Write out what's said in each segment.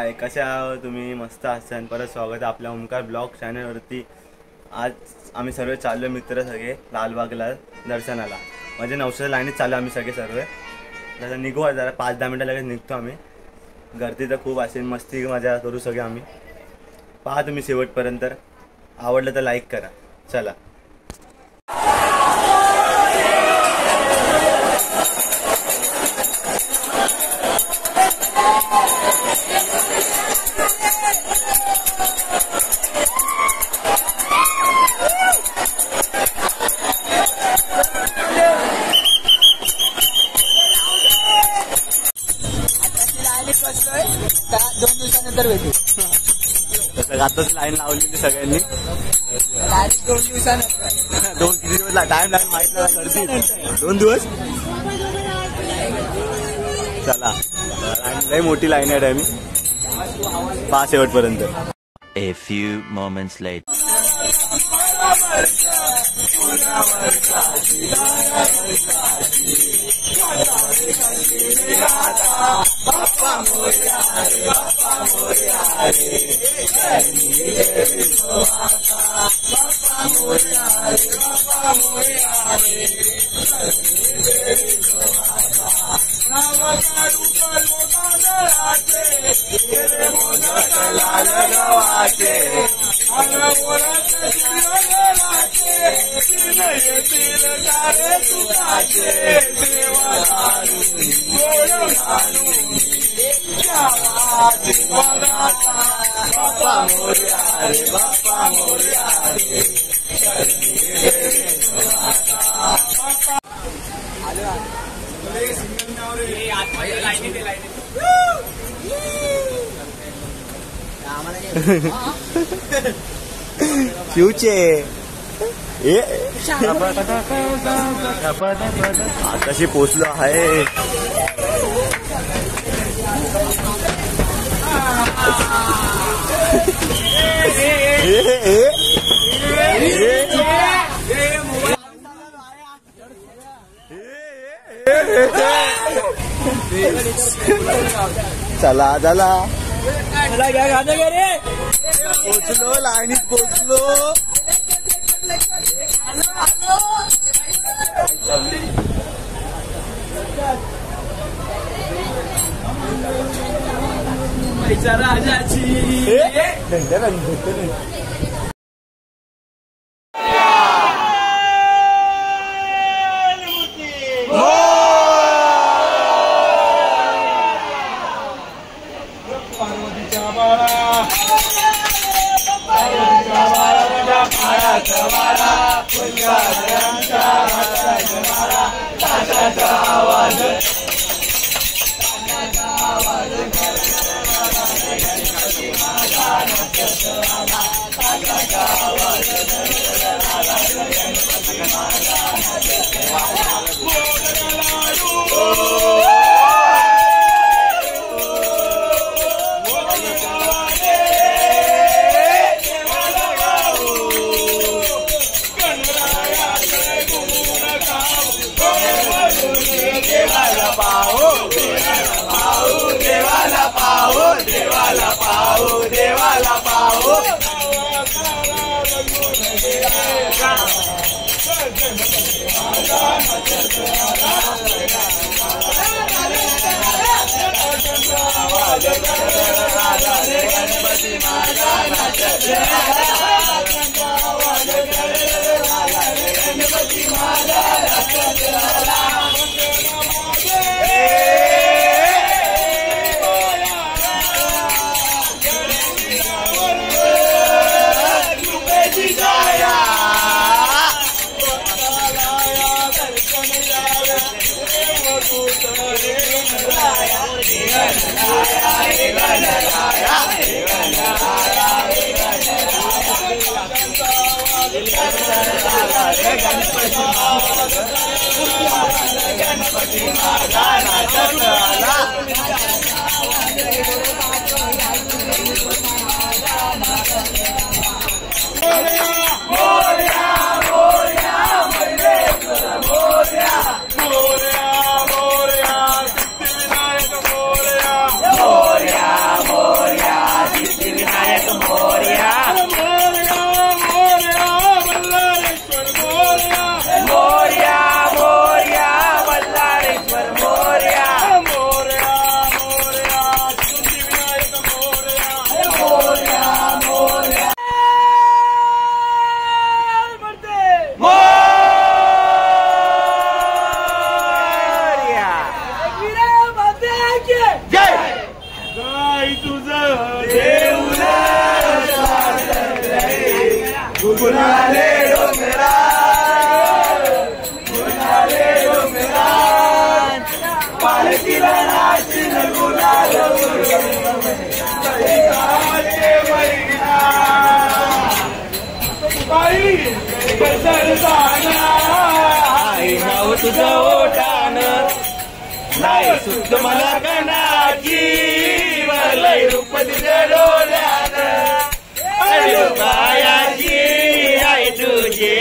हाय, कशा आहात तुम्ही? मस्त असाल. परत स्वागत आहे आपल्या ओमकार ब्लॉग चॅनलवरती. आज आम्ही सर्व चाललो मित्र सगळे लालबागला दर्शनाला. म्हणजे 900 लाईनीत चाललो आम्ही सगळे सर्व. जरा निघू जरा 5-10 मिनिटं लगेच निघतो आम्ही. गर्दी तर खूप असेल, मस्ती मजा करू सगळे आम्ही. पहा तुम्ही शेवटपर्यंत. आवडलं तर लाईक करा. चला. आताच लाईन लावलेली सगळ्यांनी. 2 दिवसानंतर 2 दिवस टाइम लागेल माहित नाही. गर्दी 2 दिवस. चला, लय मोठी लाईन आहे आम्ही. पहा शेवटपर्यंत. A few moments later. फ्यूचे आताशी पोचलो आहे. चला चला पोचलो, लाईनीत पोचलो. राजाची नाव तुझं ओठान नाही सुद्ध मला कणाची लय रूप तुझ्या डोळ्यानं बायाची आई तुझे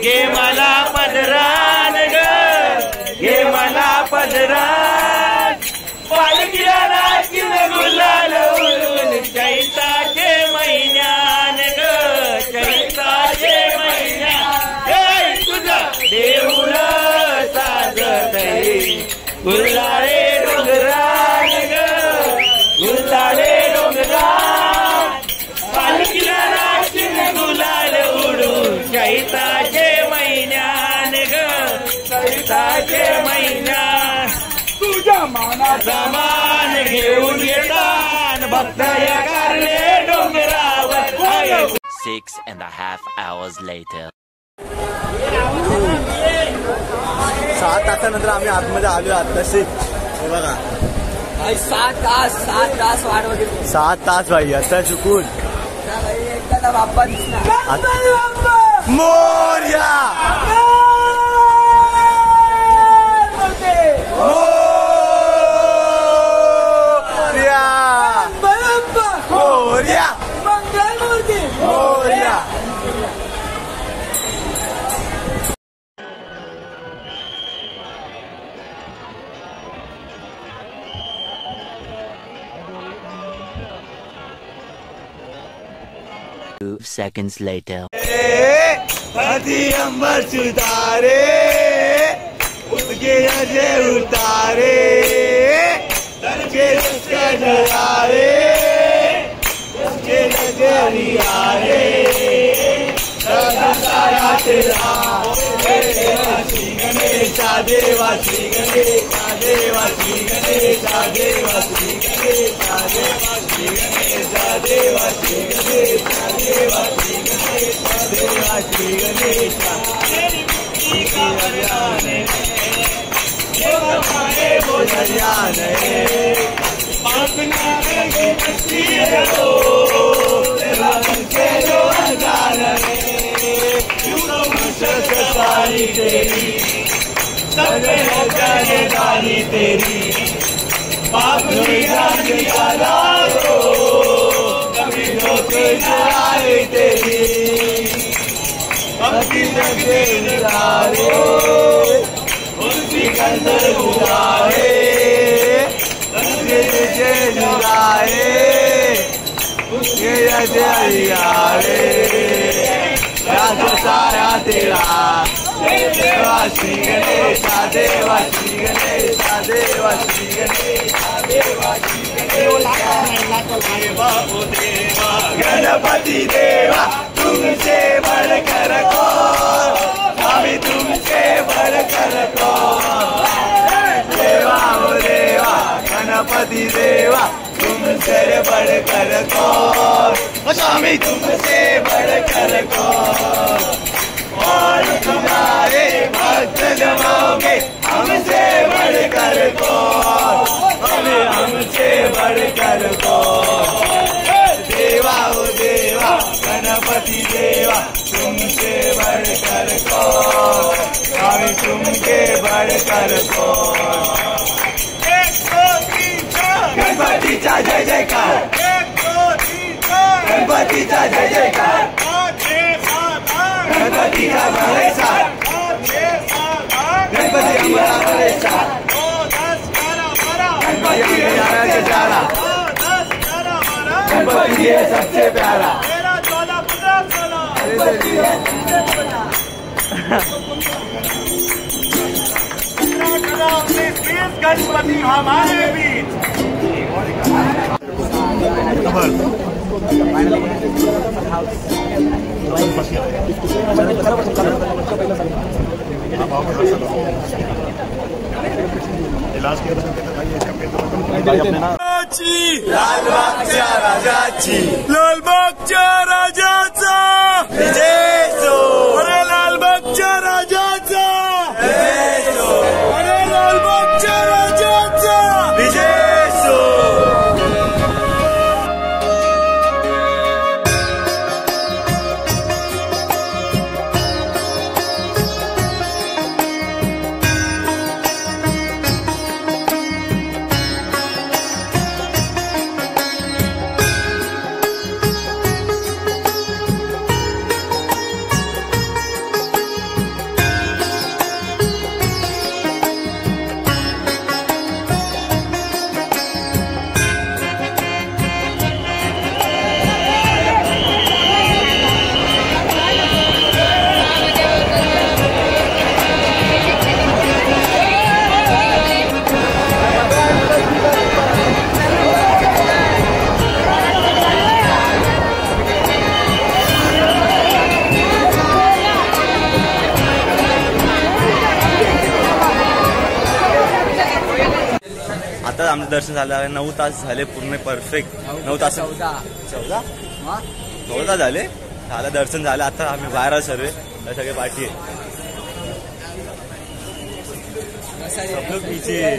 घे मला पदरान ग घे मला पदरान पालखीला नाचीन गुलाल उडून चैताचे महिन्यान ग चैताचे महिन्यान तुझा देऊळ साजतय गुलाले डोंगरान ग गुलाले डोंगरान पालखीला नाचीन गुलाल उडून चैताचे महिन्यान ग चैताचे महिन्यान तुझ्या मानाचा मान घेऊन येतात भक्त या कारले डोंगरावर 6.5 hours later. 7 तासानंतर आम्ही आतमध्ये आलो आत्ताशी. हे बघा 7 तास वाट वगैरे 7 तास भाई आता चुकून एकदा बाप्पा दिसणार Morya Morya Mangalmurti Morya. Two seconds later. हदी अंबर सुधारे उसके नजे उतारे तरके उसके नजारे उसके नजरियारे साया तेरा गणेशा देवा श्री गणेशा देवा श्री गणेशा देवा श्री गणेशा देवा श्री गणेशा देवा श्री गणेशा देवा श्री गणेशा देवा श्री गणेशा तेरी पापी निकाला दो कभी धोखे जाए तेरी भक्ति जगे उतारे उसी कंदर उतारे उसके जय जुलाए उसके जरियारे साया तेरा देवा श्री गणेशा देवा श्री गणेशा देवा श्री गणेशा देवा श्री गणेशा देवा गणपति देवा तुमसे बढ़कर कौन स्वामी तुमसे बढ़कर कौन देवा हो देवा गणपति देवा तुमसे बढ़कर कौन स्वामी तुमसे बढ़कर कौन और तुम्हारे भक्त जमाओगे हमसे बढ़कर कौन हमें हमसे बढ़कर कौन देवा हो देवा गणपति देवा तुमसे बढ़कर कौन हमें तुमके बढ़कर कौन गणपतीचा जय जयकार गणपतीचा जय जयकार गणपतीचा भरेसा गणपती हमारा भरेसा गणपति हमारा प्यारा गणपति है सबसे प्यारा गणपति हमारे बीच इलाज किया लालबागच्या राजाची लालबागच्या राजाचा विजय सो अरे लालबागच्या राजाचा विजय सो अरे लालबागच्या राजाचा विजय सो आमचं दर्शन झालं. 9 तास झाले पूर्ण परफेक्ट. 9 तास 14 9 तास झाले. झालं दर्शन झालं. आता आम्ही बाहेर आलो सर्व सगळे पाठी आहे. सब लोग पीछे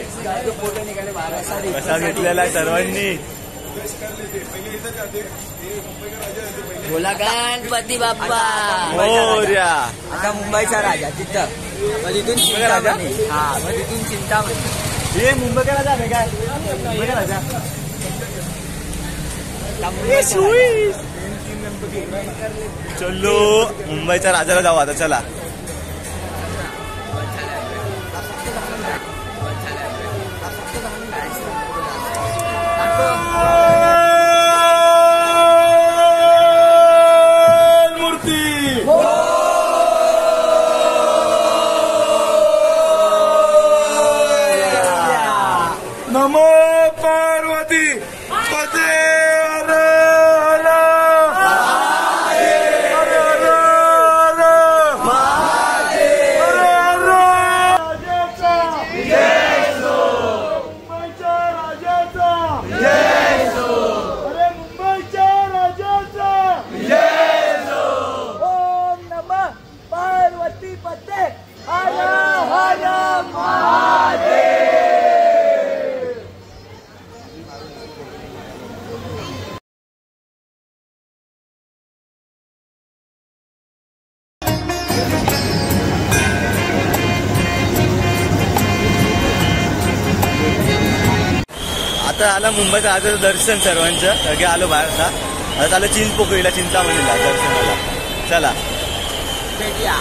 प्रसाद घेतलेला आहे सर्वांनी. बोला गणपती बाप्पा मोरया. आता मुंबईचा राजा तिथं मग तिथून चिंतामणी. हा मग तिथून चिंतामणी. हे मुंबईचा राजा आहे काय? मुंबईचा राजा चलो मुंबईच्या राजाला जाऊ आता. चला नमो पार्वती पते. आता आलं मुंबईचं राजाचं दर्शन सर्वांचं. सगळे आलो बाहेर. आता चाललं चिंचपोकळीला चिंतामणीला दर्शनाला. चला भेटूया.